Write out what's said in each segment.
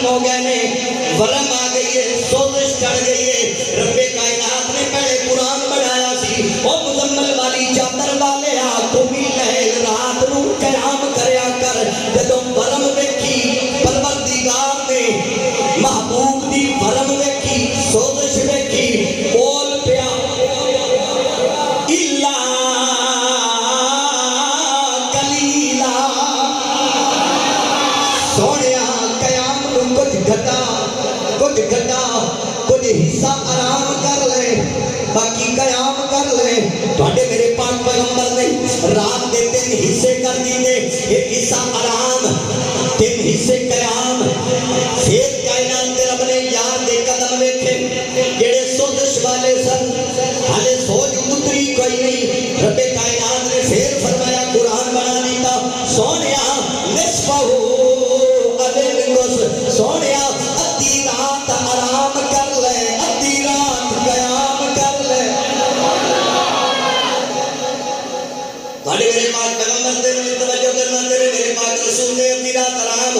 खत्म हो गए ने, वरम आ गई है, सोजिश चढ़ गई है। रब्बे कायनात ने पहले कुरान बनाया सी, ओ मुजम्मल वाली चादर वाले आ तुमी लहल रात नू कयाम करया कर। जदों वरम वेखी परवरदिगार ने महबूब दी वरम वेखी, सोजिश वेखी, बोल पिया इल्ला कलीला। सोनिया कयाम नू कुछ घटा कुछ हिस्सा आराम कर ले, बाकी कयाम कर ले। तुहाडे मेरे पाक पैगंबर ने रात के 3 हिस्से कर दिए, एक हिस्सा आराम, 3 हिस्से कयाम। फिर कायनात दे रब ने यार दे कदम वेखे जेड़े सोजिश वाले सन, हाले सोच उतरी कोई नहीं। रब्बे कायनात ने फिर फरमाया, कुरान बना दिता, सोनिया निस्फहु अदिलगुस, सोनिया अद्धी रात आराम कर ले, अद्धी रात कयाम कर ले। तुहाडे मेरे पाक पैगंबर दे तवज्जो करना, तेरे मेरे पाक रसूल ने अद्धी रात आराम,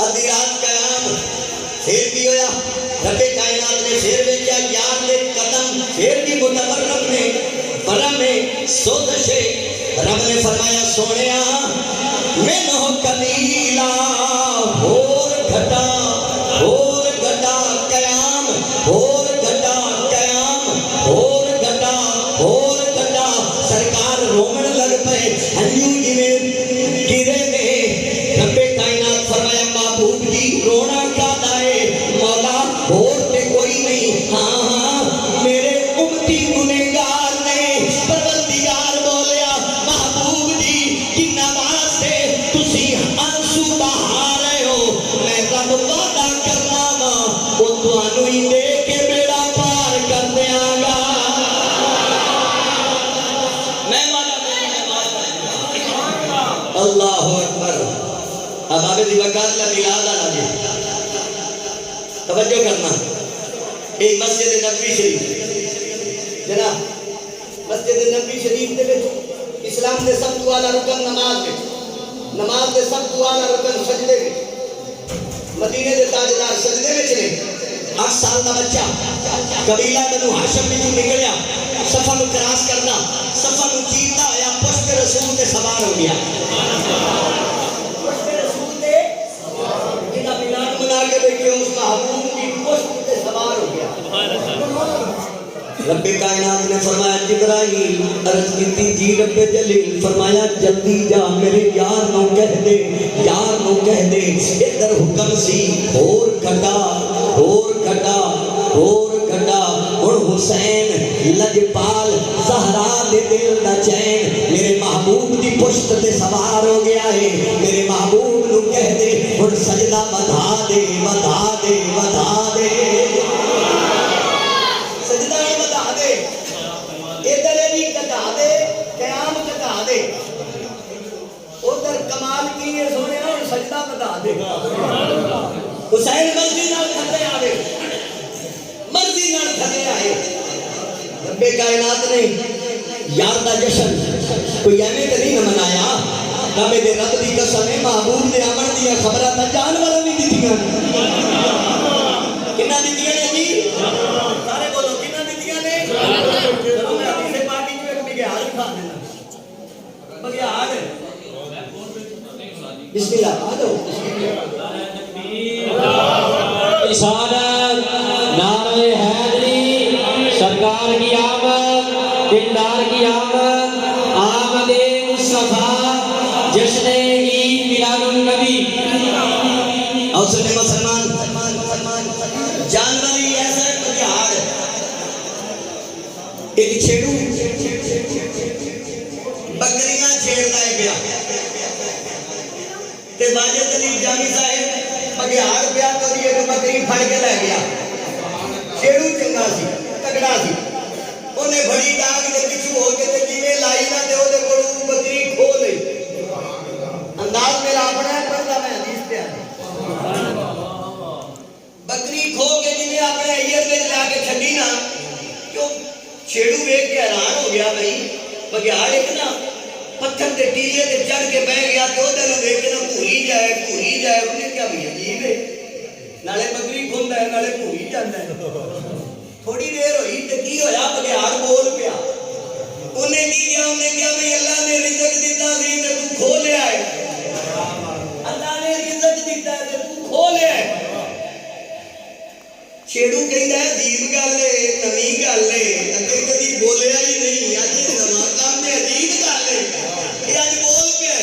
अद्धी रात कयाम। फिर भी होया, रब्बे कायनात ने फिर वेख्या यार दे कदम, फिर भी मुतवरम ने वरम में सोजिश। रब ने फरमाया, सोनिया मैनू कलीला होर घटा कयाम, होर घटा कयाम, होर घटा। सरकार रोमन लग पे, हंजू जिवें गिरे ने। रब्बे कायनात फरमाया, महबूब जी रोना कादा है? मौला होर ते कोई नहीं, हाँ मेरे उम्मती गुनहगार ने। परवरदिगार बोलिया, महबूब जी जिन्ना वास्ते तुसी आंसू बहा रहे हो, मैं रब वादा करना वा वो तुहानू ही दे के बेड़ा पार कर देंगा। मैं वादा अल्लाहु अकबर। अब आगे दी वकात ला मिलाद आला जी, तवज्जो करना। एक मस्जिद नबवी शरीफ, जनाब मस्जिद नबवी शरीफ दे विच इस्लाम दे सब तो आला रुकन नमाज विच, नमाज दे सब तो आला रुकन सजदे विच। मदीने दे ताजदार सजदे विच ने। 8 साल का बच्चा कबीला बनु हाशिम में निकलिया, सफा नु क्रॉस करना, सफा नु चीरदा होया पुष्ट रसूल ते सवार हो गया। पुष्ट रसूल ते जिदा मिलाद मना के देखे उस महबूब की पुष्ट ते सवार हो गया। रब्बे कायनात ने फरमाया, जिब्राइल अर्ज की जी रब्बे जलील, फरमाया जल्दी जा मेरे यार नो कह दे, यार नो कह दे इधर हुक्म सी और घटा और हुसैन लजपाल ज़हरा दे दिल दा चैन मेरे महबूब दी पुश्त ते सवार हो गया है। मेरे महबूब नु कह दे हुण सजदा वधा दे, सजदा ही वधा दे, इधर भी घटा दे, कयाम घटा दे। उधर कमाल की है सोने और सजदा वधा दे। हुसैन मर्जी नाल थले आवे, मर्जी नाल थले आए। रब्बे कायनात ने यार दा जश्न कोई एवें ते नहीं मनाया, रब दे रब दी कसम है, महबूब दे आमण दी खबरां तां जानवर भी दित्तियां। किन्ना दित्तियां ने जी? सारे बोलो किन्ना दित्तियां ने? चलो मैं हदीस पाक विच एक बिगहार खा देना। बिगहार बिस्मिल्लाह आ जाओ। इशारत नारे हैदरी, सरकार की आमद, दिलदार की आमद, आमदे मुस्तफा, जश्न ईद मिलादुन नबी। और सुने मुसलमान, जानवर ही ऐसा बिहार, एक छेड़ू बकरियां छेड़ता है गया ते वाजिद अली जामी साहब बघियाड़ ब्याह करी एक बकरी फड़ के लै गया। छेड़ू चंगा सी, तगड़ा सी, उन्हें बड़ी डाग के पिछू हो के जिवें लाई ना ते ओदे कोलों बकरी खो लई। अंदाज मेरा अपना है, पढ़दा मैं हदीस पे आ। बकरी खो के जिवें अपने अय्यर दे लाके छड्डी ना, क्यों छेड़ू वेख के हैरान हो गया। भाई बघियाड़ एक ना पत्थर के टीले ते चढ़ के बह गया, तो उधर वेख के ना भूली जाए। उन्हें क्या भी अजीब है, थोड़ी देर हुई तो की होया बघियाड़ बोल पिया उन्हें की किया उन्हें क्या भाई अल्लाह ने रिज़्क दिता सी ते तू खो लिया है अल्लाह ने रिज़्क दिता है ते तू खो लिया है छेड़ू कहता है अजीब गल है नवी गल है अगे कभी बोलिया ही नहीं अज नवा काम है अजीब गल है ये अज बोल पिया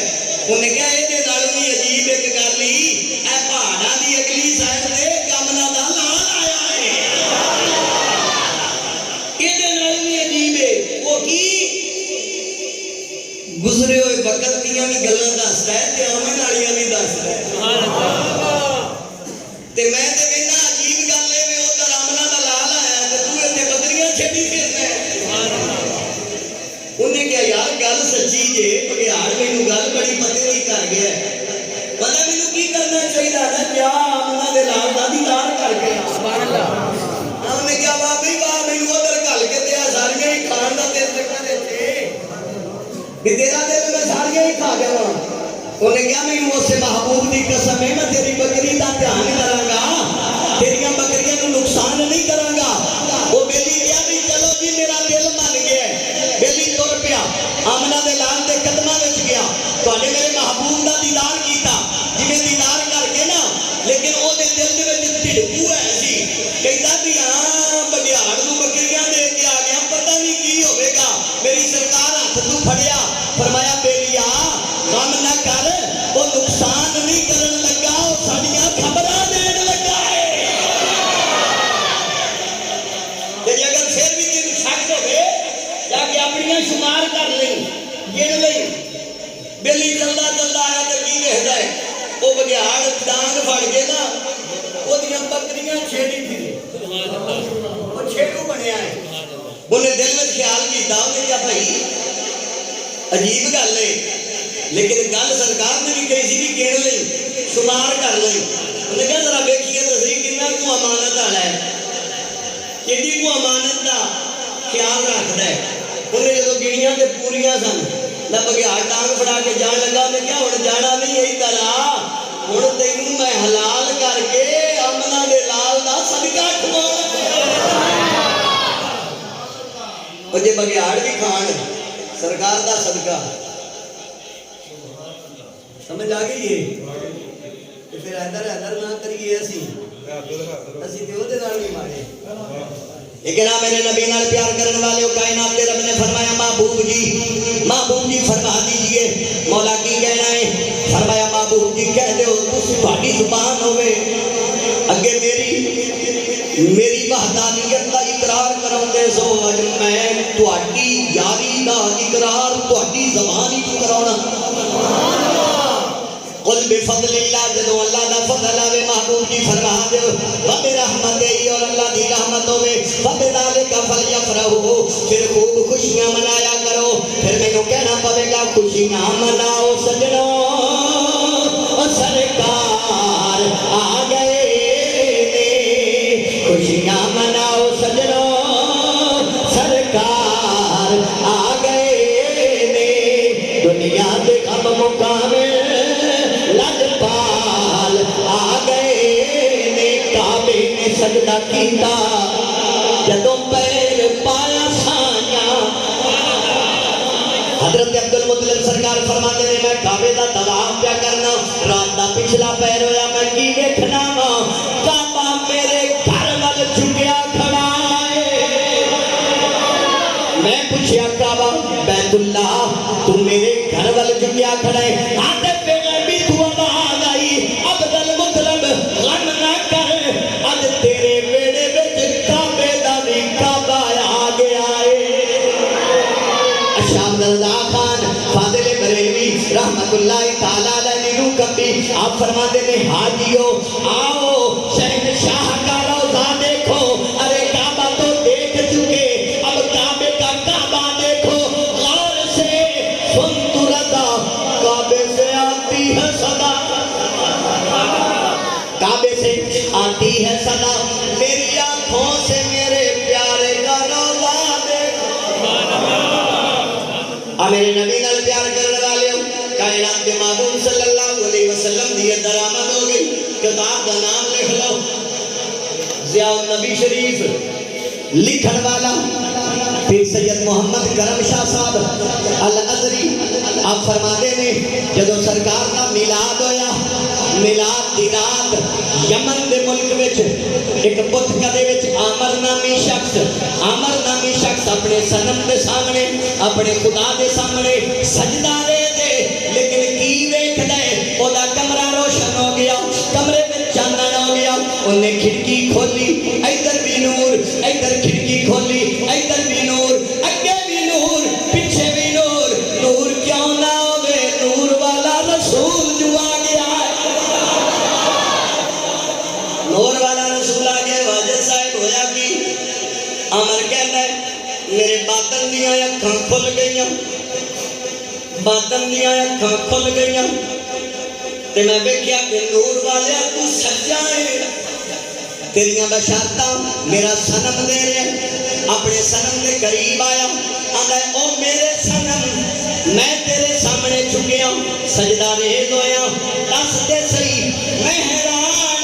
उन्हें क्या ये नालों भी अजीब एक गल ही ए पहाड़ां दी अगली साइड ते गमना दा लाल आया है ये नालों भी अजीब है वो की गुजरे हुए वक्त दियां भी गल्लां दसदा है ते आवन वालियां भी दसदा है सुभान अल्लाह ते मैं ते वेना अजीब गल है वे उधर आमना दा लाल आया ते तू इत्थे बकरियां छड्डी फिरदा है सुभान अल्लाह उन्हें क्या यार गल सच्ची जे बघियाड़ मैनू गल बड़ी पते दी कर गया पता मैनू की करना चाहिए ना क्या आमना दे लाल दा दीदार करके सुभान अल्लाह हमने क्या वाह भाई वाह मैनू उधर घल के ते सारियां ही खान दा तेरे चक्कर इत्थे कि तेरा दिल मैं सारियां ही खा गया उन्हें क्या मैनू उससे महबूब की कसम है मैं तेरी बकरी का ध्यान करांगा तेरियां बकरियां को नुकसान नहीं करांगा वो बेली क्या भी चलो जी मेरा दिल मान गया बेली तुर पिया आमना दे लाल दे कदमां विच गया तुहाडे मेरे महबूब का दीदार कीता जिवें दीदार करके ना लेकिन ओदे दिल दे विच ढिड़कू है सी कहंदा भी हां बघियाड़ नूं बकरियां दे के आ गया पता नहीं की होवेगा मेरी सरकार हाथ तू फड़िया फरमाया बेलिया गम ना कर वो नुकसान नहीं करन लगा वो साडियां खबरां देण लगा है ते अगर फिर भी तेन शक होवे जाके अपनियां शुमार कर ले गिन ले बेली चलदा चलदा आया ते की वेखदा है वो बघियाड़ डांग फड़ के ना ओदियां बकरियां छेड़ी फिरे सुभान अल्लाह वो छेड़ू बनया है उन्हें दिल में ख्याल कीता कि क्या भाई अजीब गल है लेकिन गल सरकार ने भी कही सी भी गिन लई शुमार कर लई उन्हें क्या जरा देखिए तो सही कितना को अमानत वाला है कितनी को अमानत का ख्याल रखता है उन्हें जो गिणियां ते पूरियां सन ला बघियाड़ टांग फड़ा के जान लगा उन्हें क्या हुण जाना नहीं यही तरह हुण तैनूं मैं हलाल करके आमना दे लाल दा सदका खवाउणा और जे बघियाड़ भी खान सरकार दा सदका समझ आ गई है तो फिर इधर ना करिए असी ते ओदे नाल नहीं मारे लेकिन मेरे नबी नाल प्यार करने वाले कायनात के रब ने फरमाया महबूब जी फरमा दीजिए मौला की कहना है फरमाया महबूब जी कह दो तुम्हारी जुबान होवे अगे मेरी वहदानियत का इकरार कराउंदे सो अज मैं तुहाडी यारी का इकरार तुहाडी ज़बान ही कराउणा कुल बिफज़लिल्लाह जदों अल्लाह दा फज़ल आवे महबूब जी फरमा दो व बिरहमत ही और अल्लाह दी रहमत होवे व बिज़ालिका फलयफरहू फिर खूब खुशियां मनाया करो फिर मैनू कहना पवेगा खुशियां मनाओ सजनो ओ सरकार आ गए ने खुशियां मनाओ सजनो सरकार आ गए ने दुनिया दे गम मुकावे लजपाल आ गए ने काबे ने सजदा कीता जदों पैर पाया साया हजरत अब्दुल मुतलिब सरकार फरमाते ने मैं काबे दा तवाफ क्या करना रात दा पिछला पैर होया मैं की देखना वा काबा मेरे घर वल झुकिया खड़ा है मैं पूछया काबा बैतुल्लाह तू मेरे घर वल झुकिया खड़ा है आते बेगैबी तू आवाज आई अब्दुल मुतलिब गम ना कर अज तेरे बेड़े विच काबे दा भी काबा आ गया है अशाम रज़ा खान फाजिल बरेलवी रहमतुल्लाह तआला अलैहि रूकबी आप फरमाते ने हाजियो आओ शहंशाह का रोज़ा देखो अरे काबा तो देख चुके अब काबे का काबा देखो गौर से सुन तू रज़ा काबे से आती है सदा काबे से आती है सदा मेरी आंखों से मेरे प्यारे का रोज़ा देखो मेरे नबी नाल प्यार करने वाले कायनात के महबूब सल्लल्लाहु अलैहि वसल्लम दी दरामद हो गई किताब का नाम लिख लो ज़िया नबी शरीफ लिखण वाला पीर सैयद मोहम्मद करम शाह साहब अल अजरी आप फरमाते ने जदों सरकार का मिलाद होया, मिलाद दी रात यमन दे मुल्क विच एक बुतकदे विच आमर नामी शख्स अपने सनम के सामने, अपने खुदा के सामने सजदा दे दे, लेकिन की वेखदा है ओदा कमरा रोशन हो गया, कमरे में चानन हो गया। उन्हें खिड़की खोली, इधर भी नूर, इधर खिड़की खोली, इधर भी नूर, अगे भी नूर, पीछे भी नूर। नूर क्यों ना होवे, नूर वाला रसूल जो आ गया है, नूर वाला रसूल आ गया। वाजिद साहब होया कि अमर कहना है मेरे बातन दियां अखां खुल गईयां, बातन दियां अखां खुल गईयां ते मैं वेख्या कि नूर वालिया तू सच्चा है, तेरियां बशारतां मेरा सनम दे रहे। अपने सनम के करीब आया, आंदा ओ मेरे सनम मैं तेरे सामने झुकिया, सजदा रेज होया, दस दे सही मैं हैरान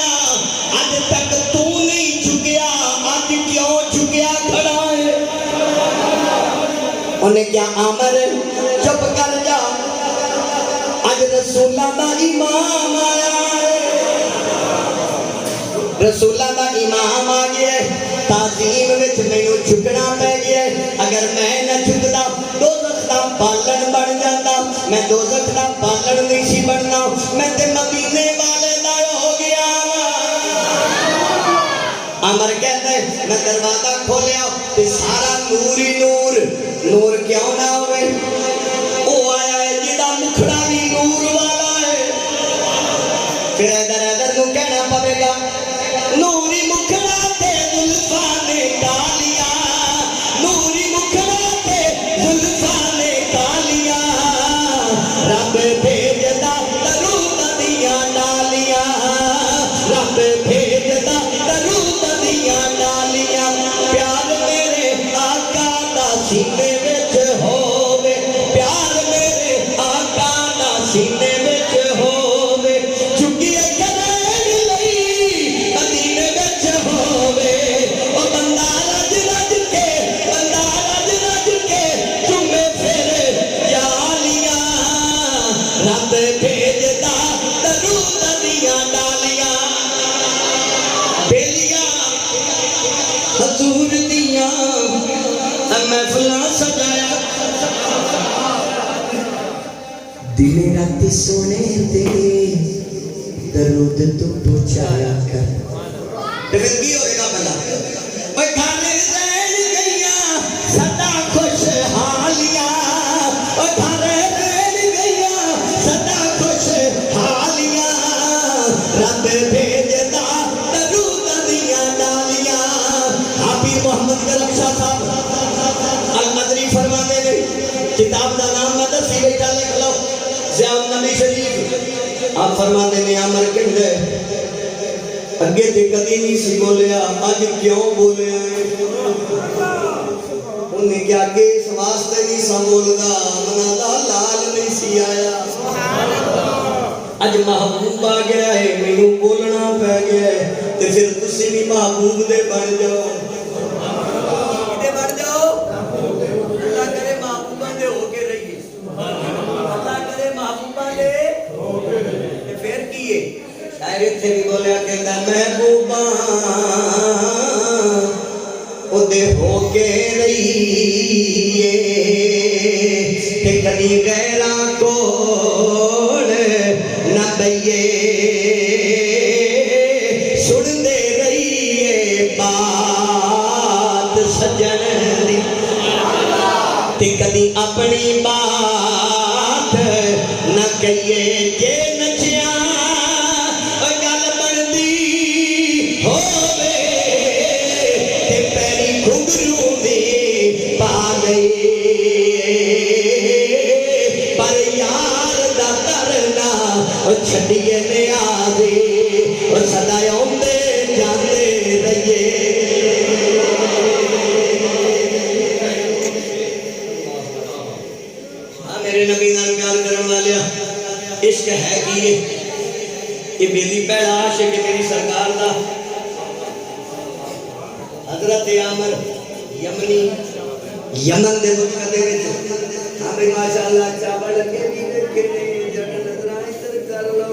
अज तक तू नहीं झुकिया, अज क्यों झुकिया खड़ा है? उन्हें क्या आमर चुप कर जा, अज रसूलां दा इमाम आया, रसूलां दा इमाम आ गया, ताजीम विच मैनू झुकना पै गया। अगर मैं न झुकदा दोज़ख दा पालन बन जाता, मैं दोज़ख दा पालन नहीं सी बनना, मैं ते मदीने वाले दा हो गया। अमर कहता है मैं दरवाजा खोलिया ते सारा नूर ही नूर, नूर क्यों ना होवे? ओ आया है जिदा मुखड़ा भी नूर वाला है। फिर इधर नू कहना पवेगा नूरी मुखड़ा ते जुल्फा ने कालिया, नूरी मुखड़ा ते जुल्फा ने कालिया, रब भेजदा दरूद दियां डालियां, रब भेजदा दरूद दियां डालियां। प्यार मेरे आका दा सीने विच होवे, प्यार मेरे आका दा सीने विच होवे, झुकी कदर लई मदीने विच होवे। ओ बंदा रज रज के, बंदा रज रज के झूमे फिर जालियां, रब भेजदा दरूद दियां डालियां। बेलियां हजूर दियां महफिलां सजाया, दिने राती सोने ते दरूद तू पहुंचाया कर। ते फिर की होएगा भला? ओए खाने रह गईयां सदा खुशहालियां, ओए खाने रह गईयां सदा खुशहालियां, रब भेजदा दरूद दियां डालियां। हाफिज मोहम्मद करम शाह साहब अल अजरी फरमाते ने, किताब का नाम मैं दसी बैठा लिख लो, ज़ियाउल नबी शरीफ। आप फरमाते ने अमर कहंदे अगे ते कदी नहीं सी बोलिया, अज क्यों बोलिया? उन्हें क्या अगे इस वास्ते नहीं सा बोलदा, मना दा लाल नहीं सी आया, अज महबूब आ गया है, मैनू बोलना पै गया है। ते फिर तुसी भी महबूब दे बन जाओ, किते बन जाओ? अल्लाह करे महबूबा दे होके रहिए, अल्लाह करे महबूबा दे ते फिर की है? शायर इत्थे भी बोलिया कहंदा महबूबा ओदे होके रहिए ते कदी गैरां कोल ना बइए, सुनदे रहिए बात सजन दी ते कदी अपनी बात ना कहिए। जे नचिया गल बनदी होवे ते पैरी घुंघरू भी पा गए, पर यार दा तरना छड़िए ने आवे, सदा आउंदे जांदे रहिए। मेरे नबी नाल प्यार करन वालिया, इश्क आमर यमनी यमन दे मुल्क दे विच हां भाई माशाअल्लाह चावल के भी किने जग नजरा इधर कर लो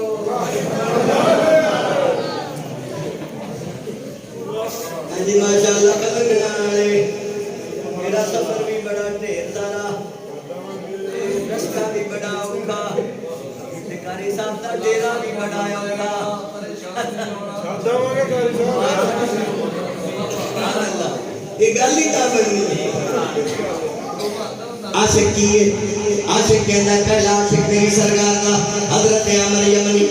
हां जी माशाअल्लाह बलगना वाले मेरा सफर भी बड़ा ढेर सारा रास्ता भी बड़ा औखा ते कारी साहब दा डेरा भी बड़ा औखा जावांगे कारी साहब ये गल ही का बननी आशिक की है आशिक कहना पहला आशिक मेरी सरकार का हजरत अमर यमनी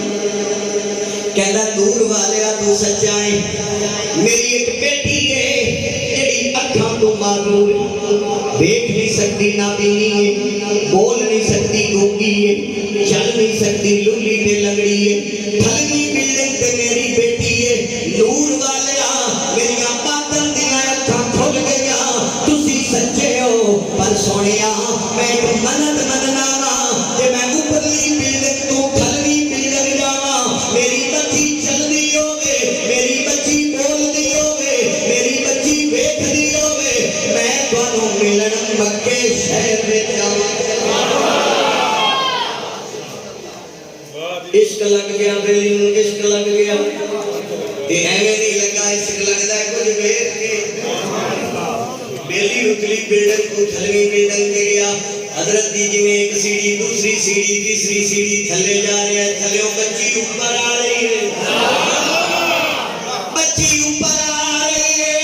कहना दूर वाले तू सच्चा है मेरी एक बेटी है जेडी अखां तो मारूर देख नहीं सकती ना बीनी है बोल नहीं सकती गूंगी है चल नहीं सकती लूली ते लंगड़ी है फलनी बिल्डिंग ते मेरी बेटी है नूर वाले मेरी बातन दियां अखां खुल गईयां तुसी सच्चे हो पर सोनिया मैं मन्नत मनना वा जे मैं ऊपरली बिल्डिंग तू फलनी बिल्डिंग जावा मेरी बच्ची चलदी होवे मेरी बच्ची बोलदी होवे मेरी बच्ची देखदी होवे मैं तुहानू मिलन मक्के शहर विच जावां इश्क लग गया दिल नूं इश्क लग गया ये एवें नहीं लगा इश्क लगदा है कुछ वेख के बेली उतली बिल्डिंग को थलवी बिल्डिंग के गया हजरत दी जिवें एक सीढ़ी दूसरी सीढ़ी तीसरी सीढ़ी थले जा रहा है थले बच्ची ऊपर आ रही है बच्ची ऊपर आ रही है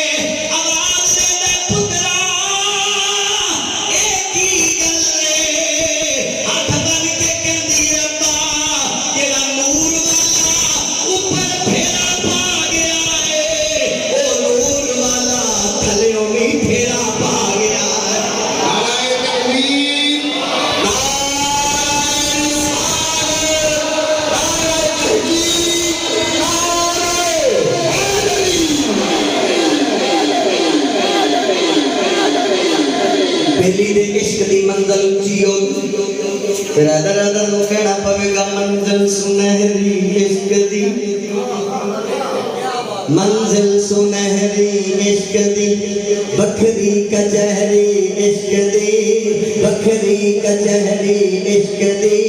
आवाज दे पुत्रा एक ही गल है हाथ बन के कहंदी रब्बा तेरा नूर वाला ऊपर फेरा पा गया है ओ नूर वाला थले भी फेरा पा गया है नाराए तकबीर बेली दे इश्क दी मंजिल ऊंची हो फिर अदर अदर नु कहना पवेगा मंजिल सुनहरी इश्क दी मंजिल सुनहरी इश्क दी बखरी कचहरी इश्क दी बखरी कचहरी इश्क दी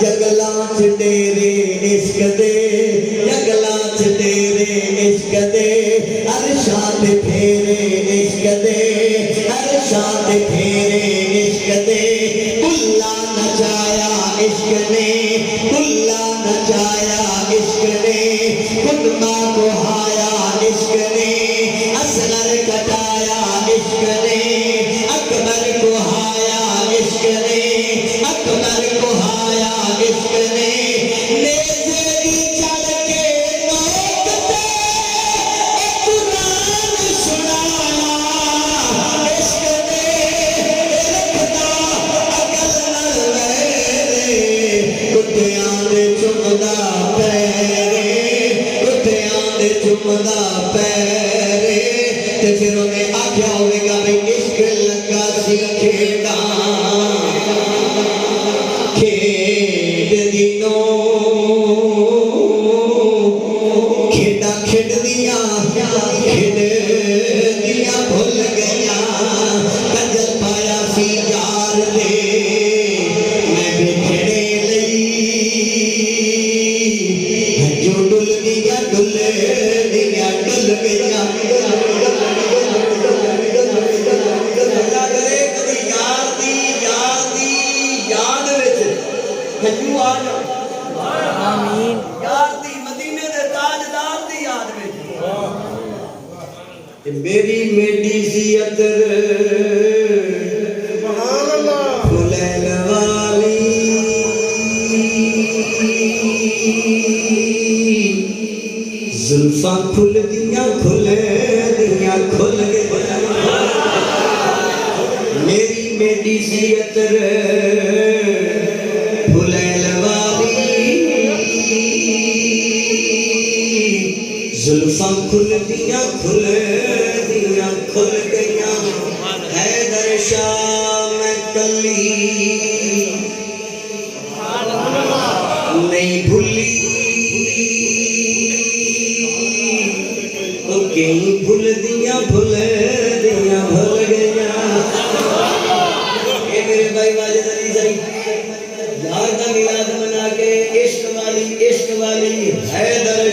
जगला च डेरे इश्क दे जगला च डेरे इश्क दे अरशाद फेरे इश्क दे अरशाद फेरे इश्क दे कुल्ला नचाया इश्क ने कुल्ला नचाया इश्क ने कुतबा को हाया इश्क ने असगर कटाया इश्क ने अकबर को हाया इश्क ने अकबर को हाया इश्क ने नेज़े दी चढ़ के नोक ते कुरान सुनाया इश्क ने रखदा अकल नल मेरे कुत्तियां दे चुमदा पैरे कुत्तियां दे चुमदा पैरे ते फिर उन्हें आख्या होवेगा भाई इश्क लगा सी खेड़ा खेड दिनो खेड़ा खेडदियां भुल गईयां कंजल पाया सी यार दे मैं भी खेड़े लई जो डुल गईयां डुल गईयां अगले कभी यार दी याद विच हजू आ जाओ आमीन यार दी मदीने दे ताजदार दी याद विच ते मेरी मेडी सी अतर सुभान अल्लाह फुलैल वाली जुल्फां खुल गईयां मेरी मेडी सी अतर फुलैल वाली जुल्फां खुल गईयां हैदर शाह मैं कली नहीं भूली तो कहीं भूल दिया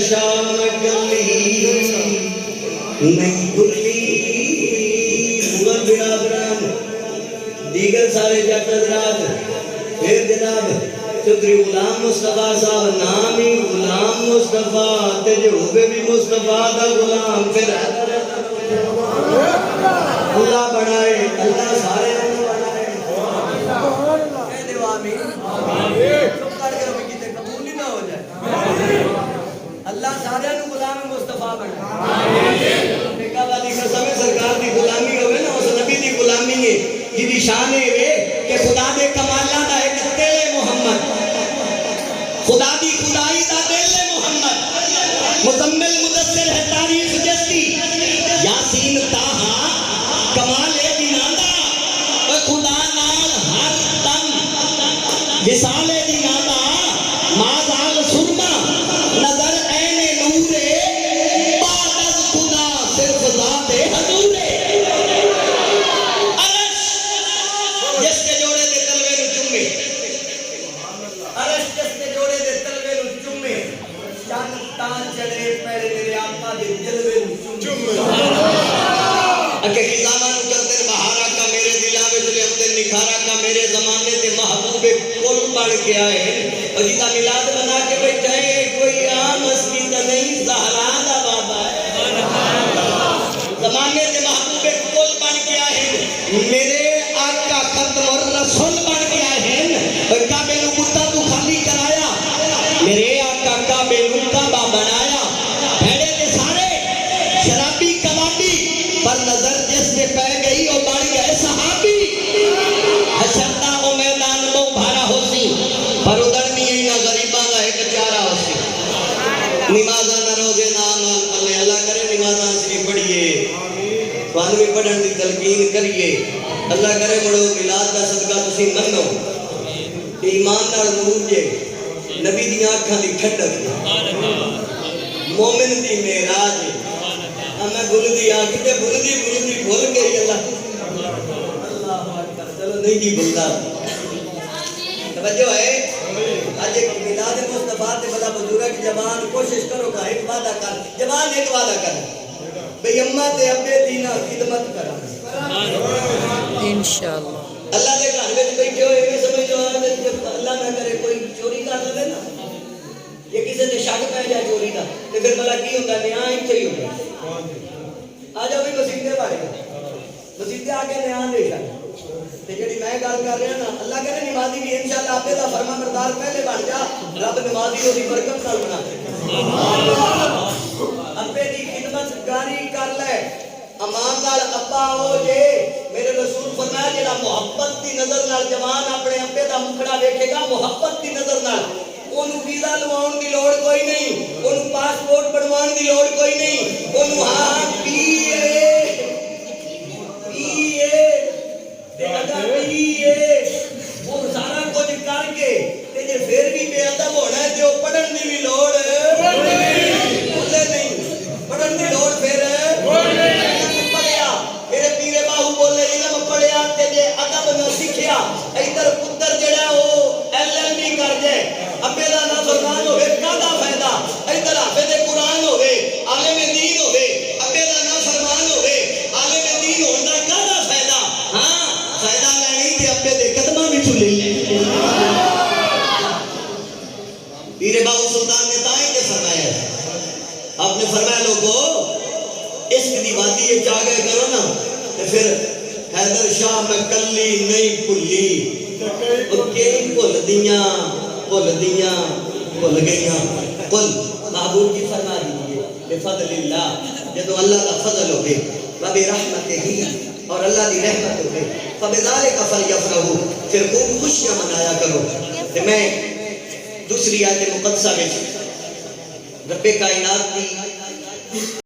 शाम गली नहीं भुली मुगल बिरादरान दीगर सारे जट हजरात फिर जनाब चौधरी गुलाम मुस्तफा साहब नाम ही गुलाम मुस्तफा ते जो होवे भी मुस्तफा दा गुलाम फिर अल्लाह बनाए अल्लाह सारे बनाए कह दे आमीन चुप कर के रवि किते कबूल ही ना हो जाए अल्लाह सारे नु गुलाम मुस्तफा बनाए आमीन निका वाली कसम है सरकार दी गुलामी होवे ना उस नबी दी गुलामी है जिदी शान है वे कि खुदा दे कमालां दा एक तेले मोहम्मद खुदा दी खुदाई दा तेले मोहम्मद मुकम्मल मुदस्सिर है तारीफ जस्ती यासीन ताहा कमाल है दिनादा ओ खुदा नाल हर दम विसाले दिनादा माजाल सुरमा नजर ऐने नूरे बादल खुदा सिर्फ जाते हजूरे अरश जिसके जोड़े दे तलवे नु चुम्मे अरश जिसके जोड़े दे तलवे नु चुम्मे चंद तान चढ़े पैरे मेरे आका दे जलवे नु चुम्मे अके खिजाना नु करते बहारा का मेरे दिला में तुले हमने निखारा का मेरे जमाने ते महबूबे कुल बढ़ के आए और जिदा मिलाद बना के बैठे हैं कोई आम हस्ती तो नहीं ज़हरा दा बाबा है जमाने ते महबूबे कुल बन के आए हैं मेरे आका खत्म और रसूल बन के आए हैं और काबे नु कुत्ता तू खाली कराया मेरे आका काबे नु काबा बनाया भेड़े के सारे शराबी कबाबी पर नजर जिससे पै गई और बढ़ गए सहाबी हशरदा ओ मैदान में भारा होसी पर उधरनी ही ना गरीबा का एक चारा होसी नमाज़ा न रोजे ना अमल पल्ले अल्लाह करे नमाज़ा से पढ़िए स्वान भी पढ़न दी तलकीन करिए अल्लाह करे मुड़ो मिलाद दा सदका तुसी मन्नो ईमान नाल नूर जे नबी दी आंखां दी ठंडक मोमिन दी मेराज मैं बुलदी आंख ते बुलदी भूल गई अल्लाह चलो नहीं जी बुलदा तवज्जो है आज एक मिलाद मुस्तफा ते बड़ा बुजुर्ग जवान कोशिश करो का एक वादा कर जवान एक वादा कर भाई अम्मा ते अब्बे दी ना खिदमत करा इंशाअल्लाह अल्लाह दे घर में बैठे हो ये समझो अल्लाह ना करे कोई चोरी कर ले ना ये किसी ने शक पै जाए चोरी का ते फिर भला की होंदा न्याय इत्थे ही होंदा आ जाओ भी मसीते बारे मसीते आके न्याय देखा ते जेडी मैं गल कर रहा ना अल्लाह कहने नमाजी भी इंशाअल्लाह आपे दा फरमा बरदार पहले बन जा रब नमाजी ओदी बरकत नाल बना दे अब्बे दी खिदमत गारी कर ले अमान नाल अब्बा हो जे मेरे रसूल फरमाया जेड़ा मोहब्बत दी नजर नाल जवान अपने अब्बे दा मुखड़ा देखेगा मोहब्बत दी नजर नाल ओनु वीजा लवाउण दी लोड़ कोई नहीं ओनु पासपोर्ट बनवाउण दी लोड़ कोई नहीं ओनु हां पीए ते अगर पीए वो सारा कुछ करके ते जे फिर भी बेअदब होना है ते ओ पढ़न दी भी लोड़ नहीं पढ़न दी लोड़ फिर पढ़िया मेरे पीरे बाहू बोले इल्म पढ़िया ते जे अदब न सीखिया इधर पुत्र जेड़ा ओ एलएलबी कर जाए अब्बे दा ना फरमान होवे कादा फायदा इधर हाफिज़ कुरान होवे आलिम दीन होवे अब्बे दा ना फरमान होवे आलिम दीन होण दा कादा फायदा हां फायदा लेनी ते अब्बे दे कदमां विच ले पीरे बाबू सुल्तान ने ताई के फरमाया आपने फरमाया लोगो इश्क दी वादी ये जा गए करो ना ते फिर हैदर शाह मैं कल्ली नहीं भुल्ली ओके भुल गईयां कुल महबूब की फरमा दीजिए बेफज़लिल्लाह जब अल्लाह का फजल होवे व बिरहमतिही और अल्लाह दी रहमत होवे फबिज़ालिका फलयफ़रहू फिर खूब खुशियां मनाया करो ते मैं दूसरी आयत मुक़द्दसा में रब्बे कायनात की